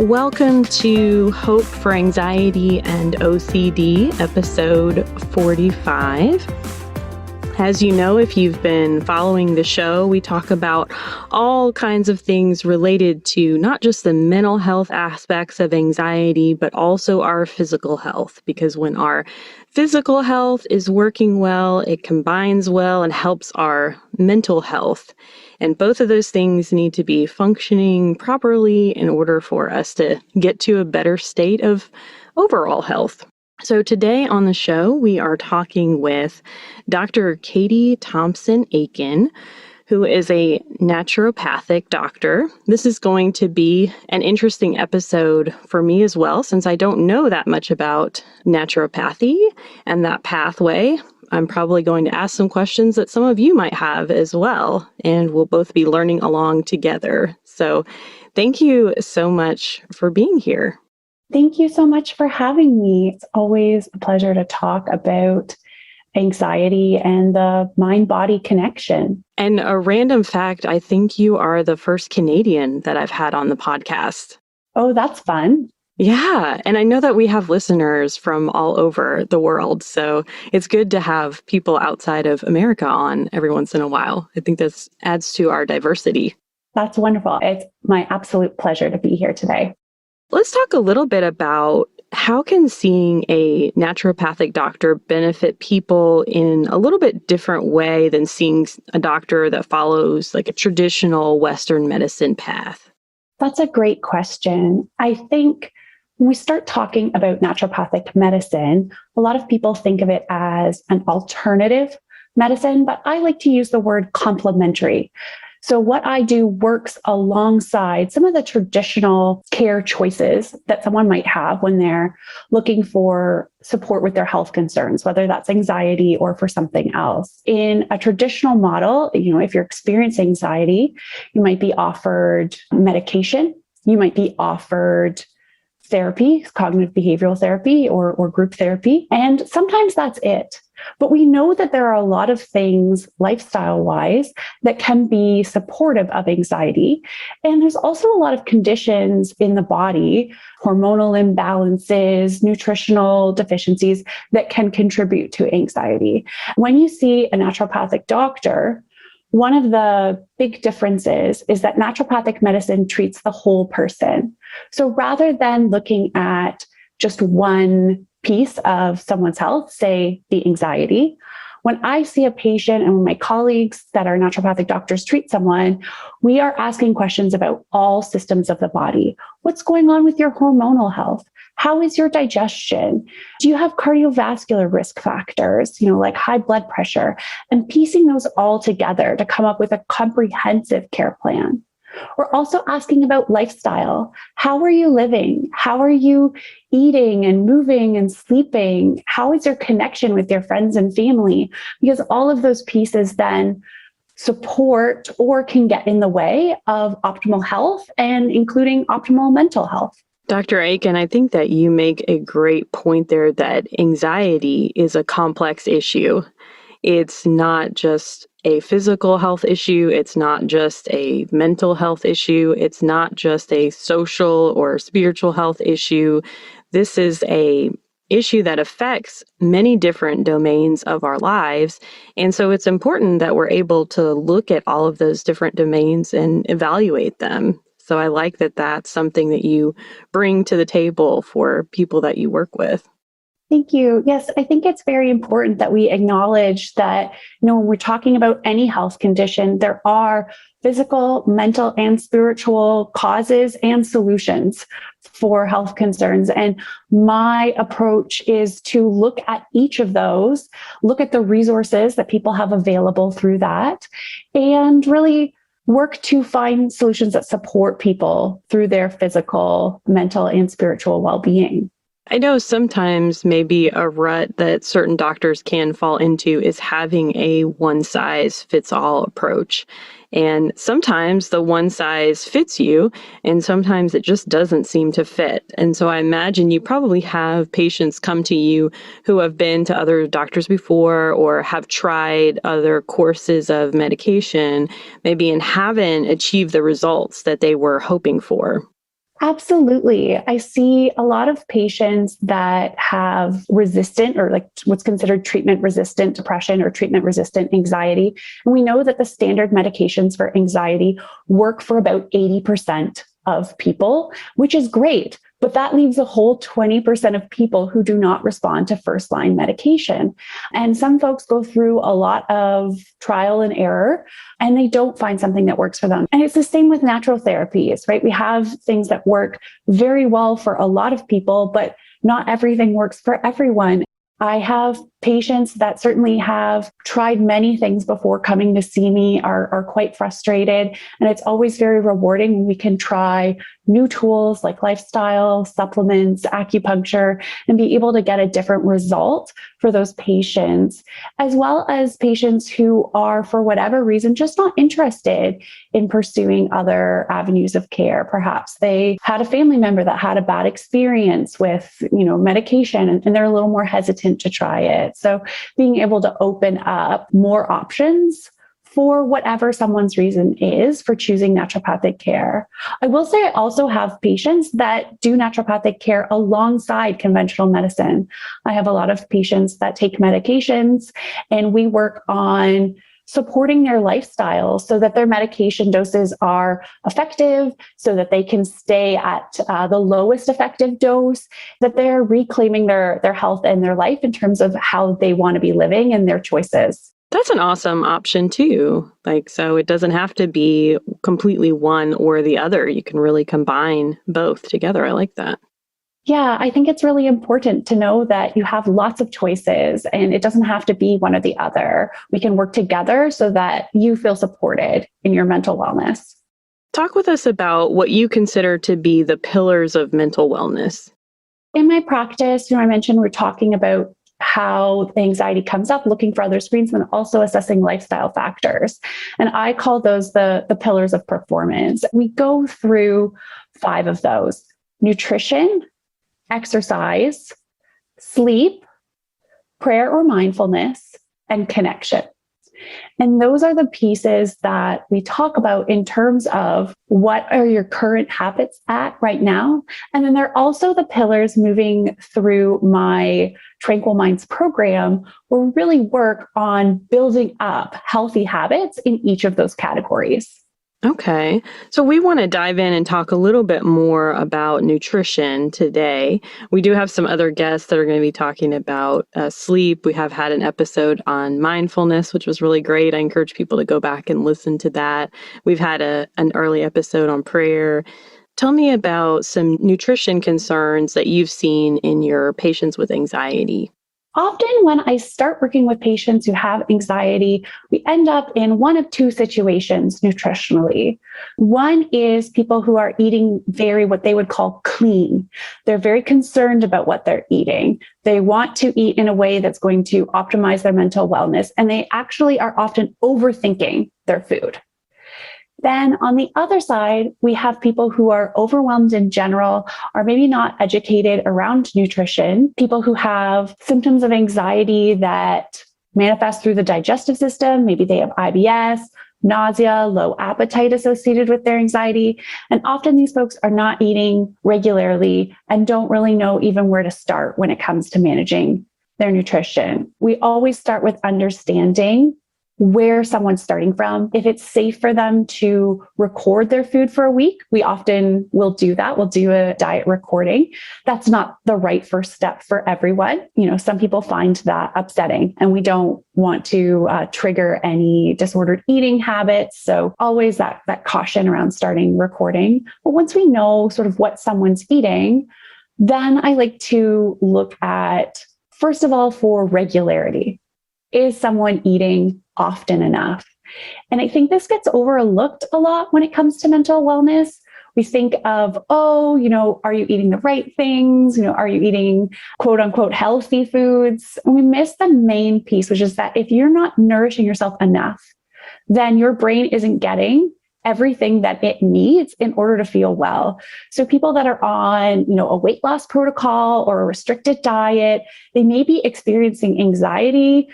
Welcome to Hope for Anxiety and OCD, episode 45. As you know, if you've been following the show, we talk about all kinds of things related to not just the mental health aspects of anxiety, but also our physical health. Because when our physical health is working well, it combines well and helps our mental health. And both of those things need to be functioning properly in order for us to get to a better state of overall health. So today on the show, we are talking with Dr. Katie Thomson Aitken, who is a naturopathic doctor. This is going to be an interesting episode for me as well, since I don't know that much about naturopathy and that pathway. I'm probably going to ask some questions that some of you might have as well, and we'll both be learning along together. So thank you so much for being here. Thank you so much for having me. It's always a pleasure to talk about anxiety and the mind-body connection. And a random fact, I think you are the first Canadian that I've had on the podcast. Oh, that's fun. Yeah. And I know that we have listeners from all over the world. So it's good to have people outside of America on every once in a while. I think this adds to our diversity. That's wonderful. It's my absolute pleasure to be here today. Let's talk a little bit about how can seeing a naturopathic doctor benefit people in a little bit different way than seeing a doctor that follows like a traditional Western medicine path? That's a great question. I think when we start talking about naturopathic medicine, a lot of people think of it as an alternative medicine, but I like to use the word complementary. So what I do works alongside some of the traditional care choices that someone might have when they're looking for support with their health concerns, whether that's anxiety or for something else. In a traditional model, if you're experiencing anxiety, you might be offered medication, you might be offered therapy, cognitive behavioral therapy or group therapy. And sometimes that's it. But we know that there are a lot of things lifestyle-wise that can be supportive of anxiety. And there's also a lot of conditions in the body, hormonal imbalances, nutritional deficiencies that can contribute to anxiety. When you see a naturopathic doctor, one of the big differences is that naturopathic medicine treats the whole person. So rather than looking at just one piece of someone's health, say the anxiety, when I see a patient and when my colleagues that are naturopathic doctors treat someone, we are asking questions about all systems of the body. What's going on with your hormonal health? How is your digestion? Do you have cardiovascular risk factors, like high blood pressure? And piecing those all together to come up with a comprehensive care plan. We're also asking about lifestyle. How are you living? How are you eating and moving and sleeping? How is your connection with your friends and family? Because all of those pieces then support or can get in the way of optimal health and including optimal mental health. Dr. Aitken, I think that you make a great point there that anxiety is a complex issue. It's not just a physical health issue. It's not just a mental health issue. It's not just a social or spiritual health issue. This is a issue that affects many different domains of our lives. And so it's important that we're able to look at all of those different domains and evaluate them. So I like that that's something that you bring to the table for people that you work with. Thank you. Yes, I think it's very important that we acknowledge that, when we're talking about any health condition, there are physical, mental, and spiritual causes and solutions for health concerns. And my approach is to look at each of those, look at the resources that people have available through that, and really work to find solutions that support people through their physical, mental, and spiritual well-being. I know sometimes maybe a rut that certain doctors can fall into is having a one-size-fits-all approach. And sometimes the one size fits you, and sometimes it just doesn't seem to fit. And so I imagine you probably have patients come to you who have been to other doctors before or have tried other courses of medication, maybe and haven't achieved the results that they were hoping for. Absolutely. I see a lot of patients that have resistant or like what's considered treatment resistant depression or treatment resistant anxiety. And we know that the standard medications for anxiety work for about 80% of people, which is great. But that leaves a whole 20% of people who do not respond to first line medication. And some folks go through a lot of trial and error and they don't find something that works for them. And it's the same with natural therapies, right? We have things that work very well for a lot of people, but not everything works for everyone. I have patients that certainly have tried many things before coming to see me, are quite frustrated. And it's always very rewarding when we can try new tools like lifestyle, supplements, acupuncture, and be able to get a different result for those patients, as well as patients who are, for whatever reason, just not interested in pursuing other avenues of care. Perhaps they had a family member that had a bad experience with, medication, and they're a little more hesitant to try it. So being able to open up more options for whatever someone's reason is for choosing naturopathic care. I will say I also have patients that do naturopathic care alongside conventional medicine. I have a lot of patients that take medications, and we work on supporting their lifestyle so that their medication doses are effective, so that they can stay at the lowest effective dose, that they're reclaiming their health and their life in terms of how they want to be living and their choices. That's an awesome option too. So it doesn't have to be completely one or the other. You can really combine both together. I like that. Yeah, I think it's really important to know that you have lots of choices and it doesn't have to be one or the other. We can work together so that you feel supported in your mental wellness. Talk with us about what you consider to be the pillars of mental wellness. In my practice, I mentioned we're talking about how anxiety comes up, looking for other screens, and also assessing lifestyle factors. And I call those the pillars of performance. We go through 5 of those: nutrition, exercise, sleep, prayer or mindfulness, and connection. And those are the pieces that we talk about in terms of what are your current habits at right now. And then they're also the pillars moving through my Tranquil Minds program, where we really work on building up healthy habits in each of those categories. Okay. So we want to dive in and talk a little bit more about nutrition today. We do have some other guests that are going to be talking about sleep. We have had an episode on mindfulness, which was really great. I encourage people to go back and listen to that. We've had an early episode on prayer. Tell me about some nutrition concerns that you've seen in your patients with anxiety. Often when I start working with patients who have anxiety, we end up in one of 2 situations nutritionally. One is people who are eating what they would call clean. They're very concerned about what they're eating. They want to eat in a way that's going to optimize their mental wellness, and they actually are often overthinking their food. Then on the other side, we have people who are overwhelmed in general, are maybe not educated around nutrition, people who have symptoms of anxiety that manifest through the digestive system. Maybe they have IBS, nausea, low appetite associated with their anxiety. And often these folks are not eating regularly and don't really know even where to start when it comes to managing their nutrition. We always start with understanding where someone's starting from. If it's safe for them to record their food for a week, we often will do that. We'll do a diet recording. That's not the right first step for everyone. Some people find that upsetting, and we don't want to trigger any disordered eating habits. So always that caution around starting recording. But once we know sort of what someone's eating, then I like to look at, first of all, for regularity. Is someone eating often enough? And I think this gets overlooked a lot when it comes to mental wellness. We think of, are you eating the right things? Are you eating quote unquote healthy foods? And we miss the main piece, which is that if you're not nourishing yourself enough, then your brain isn't getting everything that it needs in order to feel well. So people that are on, a weight loss protocol or a restricted diet, they may be experiencing anxiety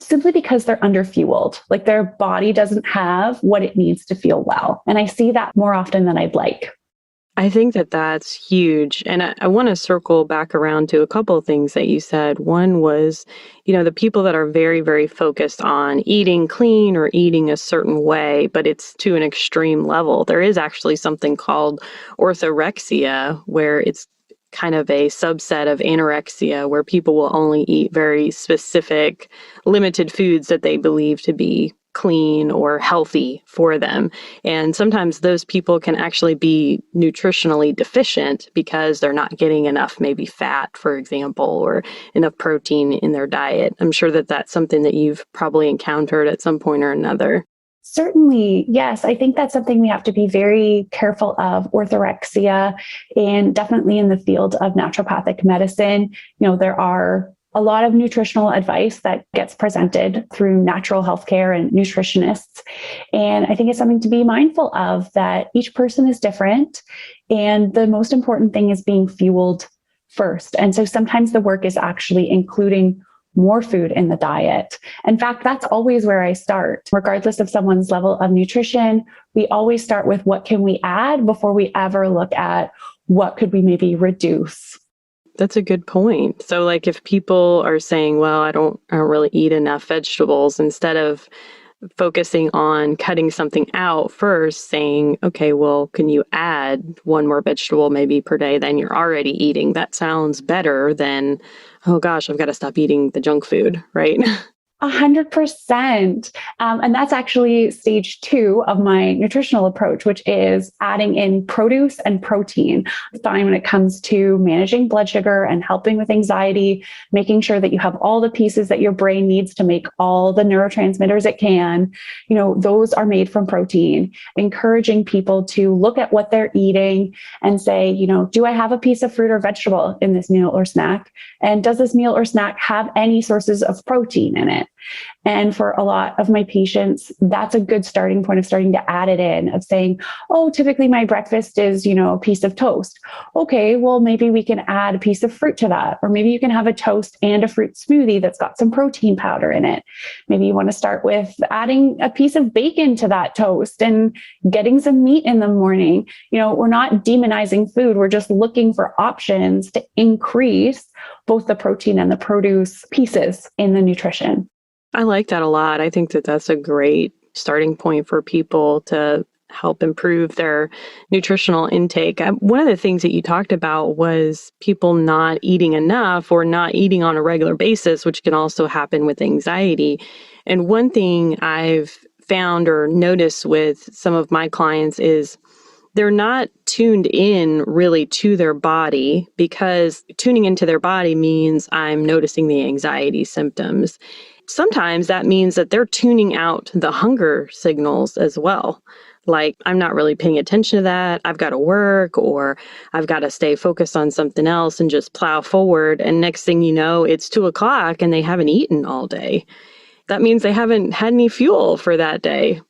simply because they're underfueled, like their body doesn't have what it needs to feel well. And I see that more often than I'd like. I think that that's huge. And I want to circle back around to a couple of things that you said. One was, the people that are very, very focused on eating clean or eating a certain way, but it's to an extreme level. There is actually something called orthorexia, where it's kind of a subset of anorexia, where people will only eat very specific, limited foods that they believe to be clean or healthy for them. And sometimes those people can actually be nutritionally deficient because they're not getting enough, maybe fat, for example, or enough protein in their diet. I'm sure that that's something that you've probably encountered at some point or another. Certainly, yes. I think that's something we have to be very careful of. Orthorexia, and definitely in the field of naturopathic medicine, there are a lot of nutritional advice that gets presented through natural healthcare and nutritionists. And I think it's something to be mindful of, that each person is different. And the most important thing is being fueled first. And so sometimes the work is actually including more food in the diet. In fact, that's always where I start. Regardless of someone's level of nutrition, we always start with what can we add before we ever look at what could we maybe reduce. That's a good point. So like if people are saying, well, I don't really eat enough vegetables, instead of focusing on cutting something out first, saying, okay, well, can you add one more vegetable maybe per day than you're already eating? That sounds better than, oh gosh, I've got to stop eating the junk food, right? 100%. And that's actually stage 2 of my nutritional approach, which is adding in produce and protein. Fine when it comes to managing blood sugar and helping with anxiety, making sure that you have all the pieces that your brain needs to make all the neurotransmitters it can. Those are made from protein. Encouraging people to look at what they're eating and say, do I have a piece of fruit or vegetable in this meal or snack? And does this meal or snack have any sources of protein in it? And for a lot of my patients, that's a good starting point of starting to add it in, of saying, oh, typically my breakfast is, a piece of toast. Okay, well, maybe we can add a piece of fruit to that. Or maybe you can have a toast and a fruit smoothie that's got some protein powder in it. Maybe you want to start with adding a piece of bacon to that toast and getting some meat in the morning. We're not demonizing food. We're just looking for options to increase both the protein and the produce pieces in the nutrition. I like that a lot. I think that that's a great starting point for people to help improve their nutritional intake. One of the things that you talked about was people not eating enough or not eating on a regular basis, which can also happen with anxiety. And one thing I've found or noticed with some of my clients is they're not tuned in really to their body, because tuning into their body means I'm noticing the anxiety symptoms. Sometimes that means that they're tuning out the hunger signals as well. Like, I'm not really paying attention to that. I've got to work, or I've got to stay focused on something else and just plow forward. And next thing you know, it's 2:00 and they haven't eaten all day. That means they haven't had any fuel for that day.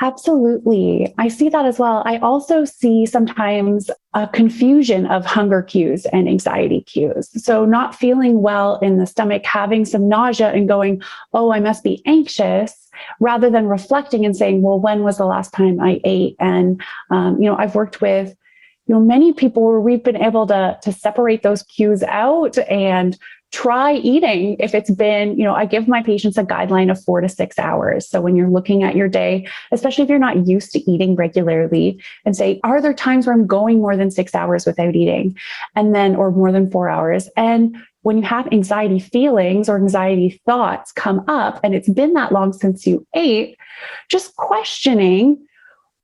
Absolutely. I see that as well. I also see sometimes a confusion of hunger cues and anxiety cues. So not feeling well in the stomach, having some nausea and going, oh, I must be anxious, rather than reflecting and saying, well, when was the last time I ate? And, I've worked with many people where we've been able to separate those cues out and try eating. If it's been, I give my patients a guideline of 4 to 6 hours. So when you're looking at your day, especially if you're not used to eating regularly, and say, are there times where I'm going more than 6 hours without eating? And then, or more than 4 hours? And when you have anxiety feelings or anxiety thoughts come up, and it's been that long since you ate, just questioning,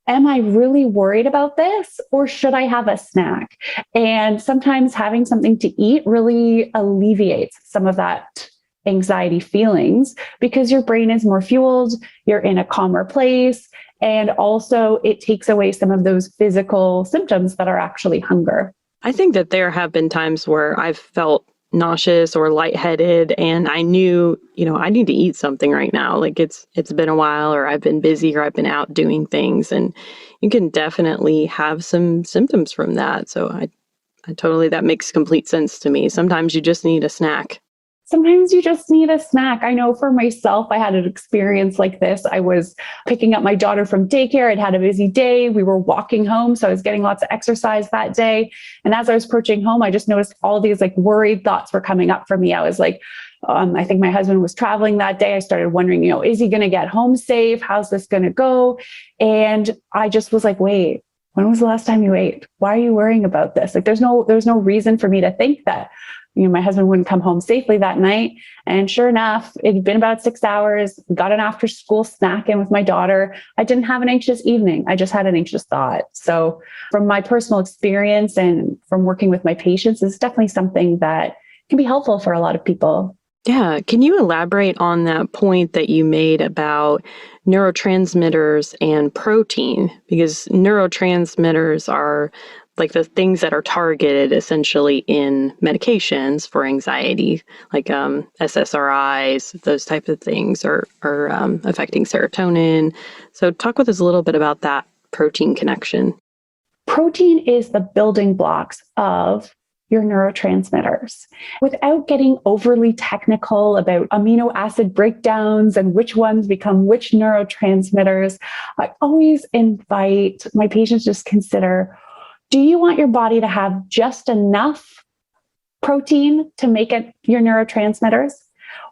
am I really worried about this, or should I have a snack? And sometimes having something to eat really alleviates some of that anxiety feelings, because your brain is more fueled, you're in a calmer place, and also it takes away some of those physical symptoms that are actually hunger. I think that there have been times where I've felt nauseous or lightheaded, and I knew, I need to eat something right now. Like it's been a while, or I've been busy, or I've been out doing things, and you can definitely have some symptoms from that. So I totally, that makes complete sense to me. Sometimes you just need a snack. sometimes you just need a snack. I know for myself, I had an experience like this. I was picking up my daughter from daycare. I'd had a busy day. We were walking home, so I was getting lots of exercise that day. And as I was approaching home, I just noticed all these like worried thoughts were coming up for me. I was like, I think my husband was traveling that day. I started wondering, is he going to get home safe? How's this going to go? And I just was like, wait, when was the last time you ate? Why are you worrying about this? Like, there's no reason for me to think that, my husband wouldn't come home safely that night. And sure enough, it had been about 6 hours, got an after school snack in with my daughter. I didn't have an anxious evening. I just had an anxious thought. So from my personal experience and from working with my patients, it's definitely something that can be helpful for a lot of people. Yeah. Can you elaborate on that point that you made about neurotransmitters and protein? Because neurotransmitters are like the things that are targeted essentially in medications for anxiety, like SSRIs, those types of things are affecting serotonin. So talk with us a little bit about that protein connection. Protein is the building blocks of your neurotransmitters. Without getting overly technical about amino acid breakdowns and which ones become which neurotransmitters, I always invite my patients to just consider, do you want your body to have just enough protein to make it your neurotransmitters?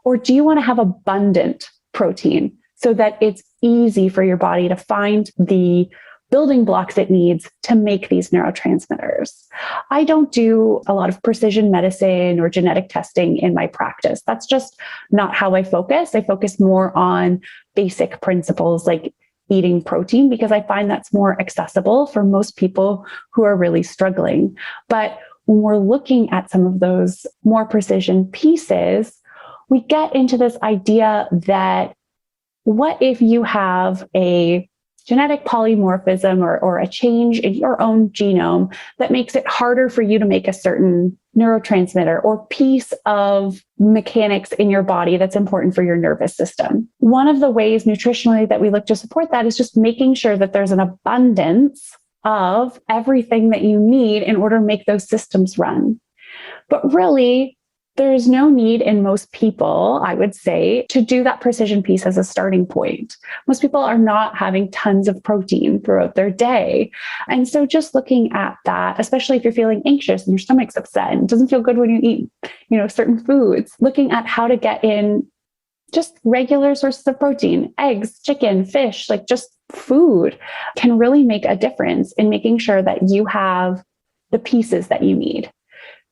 Or do you want to have abundant protein so that it's easy for your body to find the building blocks it needs to make these neurotransmitters? I don't do a lot of precision medicine or genetic testing in my practice. That's just not how I focus. I focus more on basic principles like eating protein because I find that's more accessible for most people who are really struggling. But when we're looking at some of those more precision pieces, we get into this idea that what if you have a genetic polymorphism or a change in your own genome that makes it harder for you to make a certain neurotransmitter or piece of mechanics in your body that's important for your nervous system. One of the ways nutritionally that we look to support that is just making sure that there's an abundance of everything that you need in order to make those systems run. But really, there's no need in most people, I would say, to do that precision piece as a starting point. Most people are not having tons of protein throughout their day. And so just looking at that, especially if you're feeling anxious and your stomach's upset and it doesn't feel good when you eat, certain foods, looking at how to get in just regular sources of protein, eggs, chicken, fish, like just food can really make a difference in making sure that you have the pieces that you need.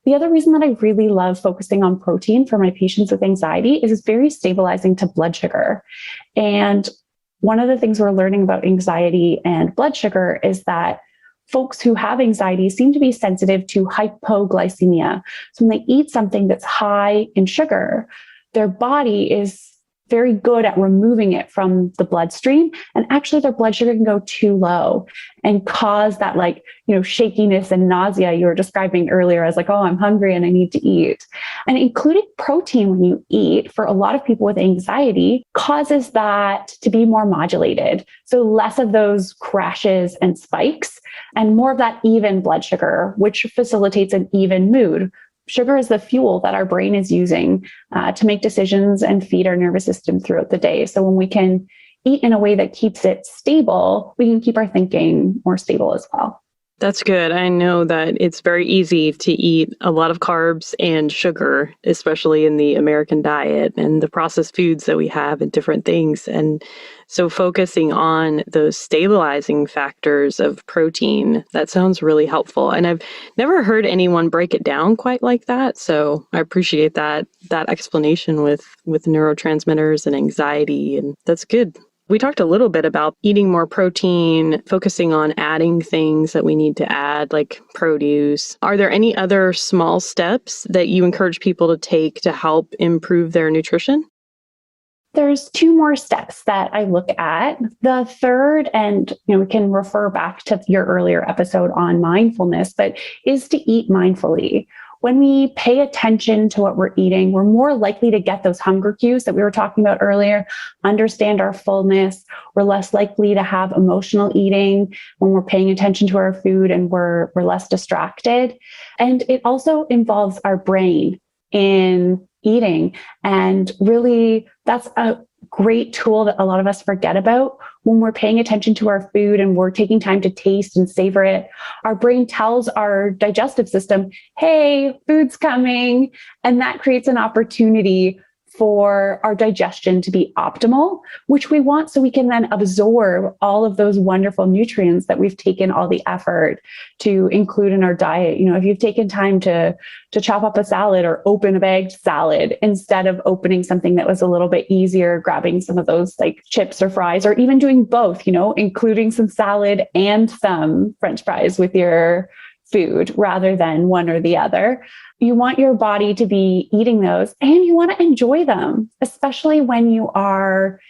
The other reason that I really love focusing on protein for my patients with anxiety is it's very stabilizing to blood sugar. And one of the things we're learning about anxiety and blood sugar is that folks who have anxiety seem to be sensitive to hypoglycemia. So when they eat something that's high in sugar, their body is very good at removing it from the bloodstream. And actually their blood sugar can go too low and cause that shakiness and nausea you were describing earlier as like, oh, I'm hungry and I need to eat. And including protein when you eat for a lot of people with anxiety causes that to be more modulated. So less of those crashes and spikes and more of that even blood sugar, which facilitates an even mood. Sugar is the fuel that our brain is using to make decisions and feed our nervous system throughout the day. So when we can eat in a way that keeps it stable, we can keep our thinking more stable as well. That's good. I know that it's very easy to eat a lot of carbs and sugar, especially in the American diet and the processed foods that we have and different things. And so focusing on those stabilizing factors of protein, that sounds really helpful. And I've never heard anyone break it down quite like that. So I appreciate that explanation with neurotransmitters and anxiety. And that's good. We talked a little bit about eating more protein, focusing on adding things that we need to add, like produce. Are there any other small steps that you encourage people to take to help improve their nutrition? There's two more steps that I look at. The third, and we can refer back to your earlier episode on mindfulness, but is to eat mindfully. When we pay attention to what we're eating, we're more likely to get those hunger cues that we were talking about earlier, understand our fullness. We're less likely to have emotional eating when we're paying attention to our food and we're less distracted. And it also involves our brain in eating. And really, that's a great tool that a lot of us forget about when we're paying attention to our food and we're taking time to taste and savor it. Our brain tells our digestive system, hey, food's coming. And that creates an opportunity for our digestion to be optimal, which we want so we can then absorb all of those wonderful nutrients that we've taken all the effort to include in our diet. If you've taken time to chop up a salad or open a bagged salad instead of opening something that was a little bit easier, grabbing some of those like chips or fries, or even doing both, including some salad and some French fries with your food rather than one or the other. You want your body to be eating those and you want to enjoy them, especially when you are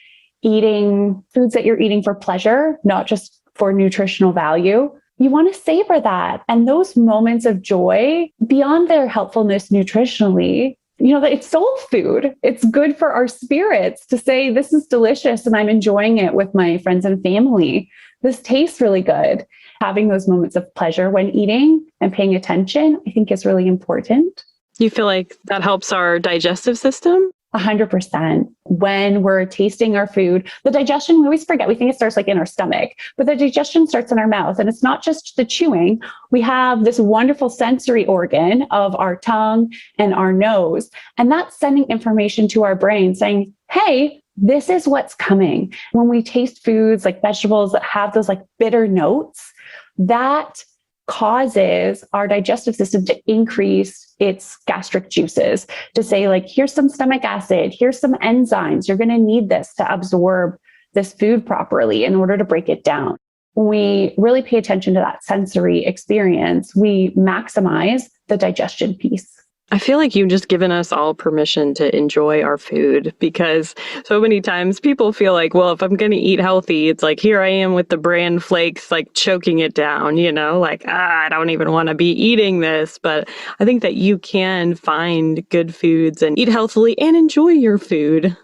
eating foods that you're eating for pleasure, not just for nutritional value. You want to savor that. And those moments of joy, beyond their helpfulness nutritionally, that it's soul food. It's good for our spirits to say, this is delicious and I'm enjoying it with my friends and family. This tastes really good. Having those moments of pleasure when eating and paying attention, I think is really important. You feel like that helps our digestive system? 100%. When we're tasting our food, the digestion, we always forget. We think it starts like in our stomach, but the digestion starts in our mouth. And it's not just the chewing. We have this wonderful sensory organ of our tongue and our nose. And that's sending information to our brain saying, hey, this is what's coming. When we taste foods like vegetables that have those like bitter notes, that causes our digestive system to increase its gastric juices to say like, here's some stomach acid, here's some enzymes. You're going to need this to absorb this food properly in order to break it down. When we really pay attention to that sensory experience, we maximize the digestion piece. I feel like you've just given us all permission to enjoy our food, because so many times people feel like, well, if I'm going to eat healthy, it's like, here I am with the bran flakes, like choking it down, I don't even want to be eating this. But I think that you can find good foods and eat healthily and enjoy your food.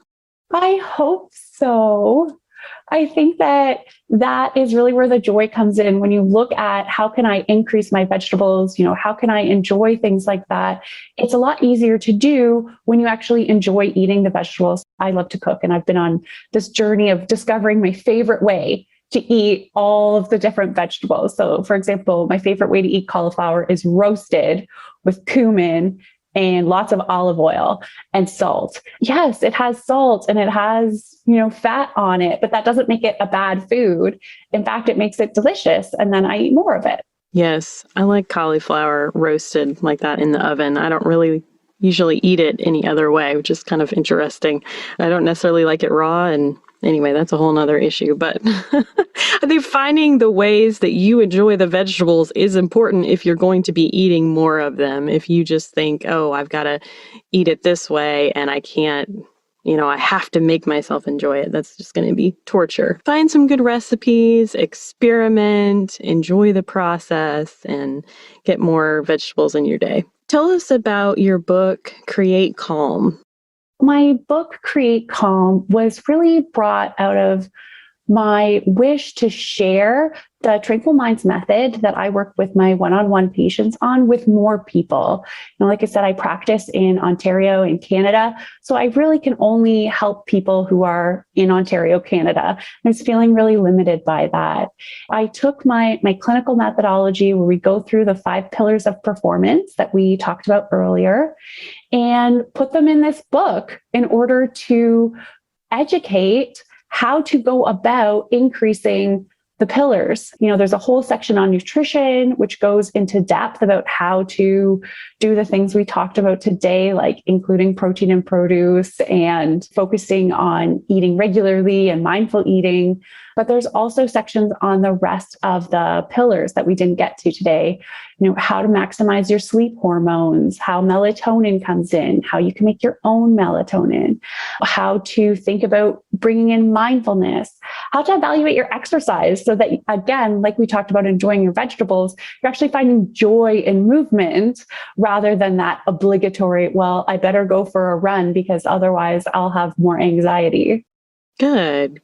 I hope so. I think that is really where the joy comes in. When you look at how can I increase my vegetables, how can I enjoy things like that? It's a lot easier to do when you actually enjoy eating the vegetables. I love to cook, and I've been on this journey of discovering my favorite way to eat all of the different vegetables. So for example, my favorite way to eat cauliflower is roasted with cumin and lots of olive oil and salt. Yes, it has salt and it has, fat on it, but that doesn't make it a bad food. In fact, it makes it delicious. And then I eat more of it. Yes, I like cauliflower roasted like that in the oven. I don't really usually eat it any other way, which is kind of interesting. I don't necessarily like it raw. And anyway, that's a whole nother issue. But I think finding the ways that you enjoy the vegetables is important if you're going to be eating more of them. If you just think, oh, I've got to eat it this way and I can't, I have to make myself enjoy it. That's just going to be torture. Find some good recipes, experiment, enjoy the process, and get more vegetables in your day. Tell us about your book, Create Calm. My book, Create Calm, was really brought out of my wish to share the Tranquil Minds method that I work with my one-on-one patients on with more people. Like I said, I practice in Ontario in Canada, so I really can only help people who are in Ontario, Canada. I was feeling really limited by that. I took my clinical methodology where we go through the 5 pillars of performance that we talked about earlier and put them in this book in order to educate how to go about increasing the pillars. There's a whole section on nutrition, which goes into depth about how to do the things we talked about today, like including protein and produce and focusing on eating regularly and mindful eating. But there's also sections on the rest of the pillars that we didn't get to today. How to maximize your sleep hormones, how melatonin comes in, how you can make your own melatonin, how to think about bringing in mindfulness, how to evaluate your exercise so that, again, like we talked about enjoying your vegetables, you're actually finding joy in movement rather than that obligatory, well, I better go for a run because otherwise I'll have more anxiety. Good.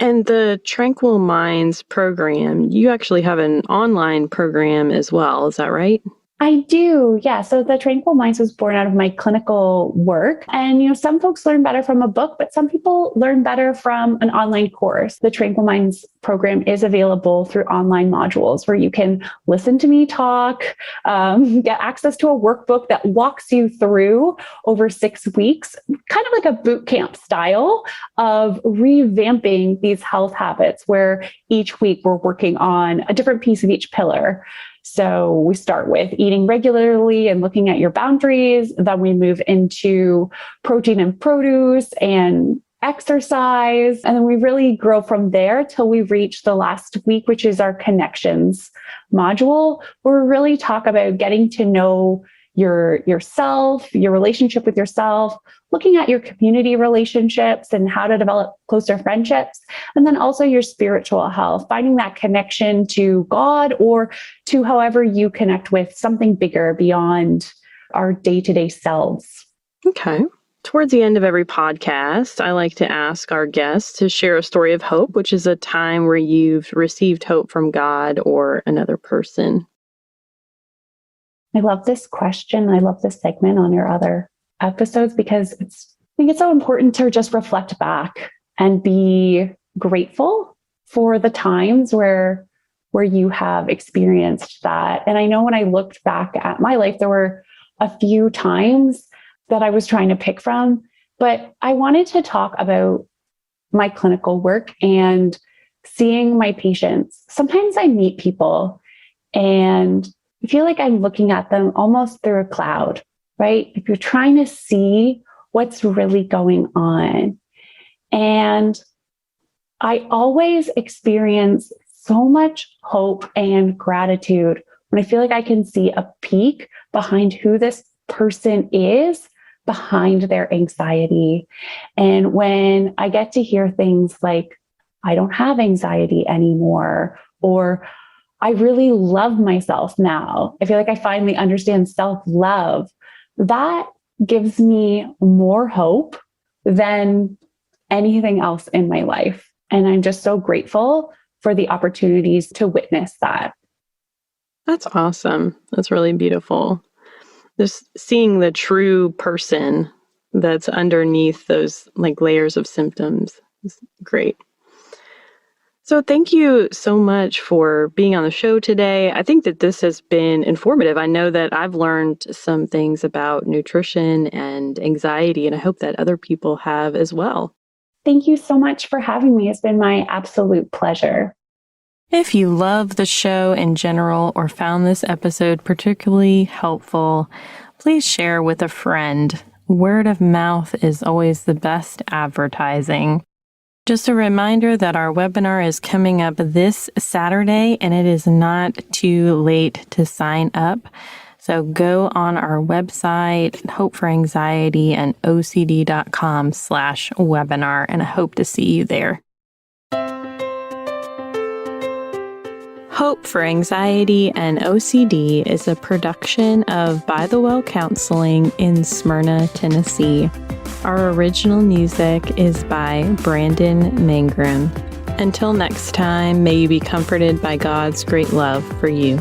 And the Tranquil Minds program, you actually have an online program as well. Is that right? I do. Yeah. So the Tranquil Minds was born out of my clinical work. And, some folks learn better from a book, but some people learn better from an online course. The Tranquil Minds program is available through online modules where you can listen to me talk, get access to a workbook that walks you through over 6 weeks, kind of like a boot camp style of revamping these health habits where each week we're working on a different piece of each pillar. So we start with eating regularly and looking at your boundaries. Then we move into protein and produce and exercise. And then we really grow from there till we reach the last week, which is our connections module, where we really talk about getting to know yourself, your relationship with yourself, looking at your community relationships and how to develop closer friendships, and then also your spiritual health, finding that connection to God or to however you connect with something bigger beyond our day-to-day selves. Okay. Towards the end of every podcast, I like to ask our guests to share a story of hope, which is a time where you've received hope from God or another person. I love this question. I love this segment on your other episodes because I think it's so important to just reflect back and be grateful for the times where you have experienced that. And I know when I looked back at my life, there were a few times that I was trying to pick from, but I wanted to talk about my clinical work and seeing my patients. Sometimes I meet people and I feel like I'm looking at them almost through a cloud, right? If you're trying to see what's really going on. And I always experience so much hope and gratitude when I feel like I can see a peek behind who this person is, behind their anxiety. And when I get to hear things like, I don't have anxiety anymore, or I really love myself now. I feel like I finally understand self-love. That gives me more hope than anything else in my life. And I'm just so grateful for the opportunities to witness that. That's awesome. That's really beautiful. Just seeing the true person that's underneath those layers of symptoms is great. So thank you so much for being on the show today. I think that this has been informative. I know that I've learned some things about nutrition and anxiety, and I hope that other people have as well. Thank you so much for having me. It's been my absolute pleasure. If you love the show in general or found this episode particularly helpful, please share with a friend. Word of mouth is always the best advertising. Just a reminder that our webinar is coming up this Saturday, and it is not too late to sign up. So go on our website, hopeforanxiety.ocd.com/webinar, and I hope to see you there. Hope for Anxiety and OCD is a production of By the Well Counseling in Smyrna, Tennessee. Our original music is by Brandon Mangrum. Until next time, may you be comforted by God's great love for you.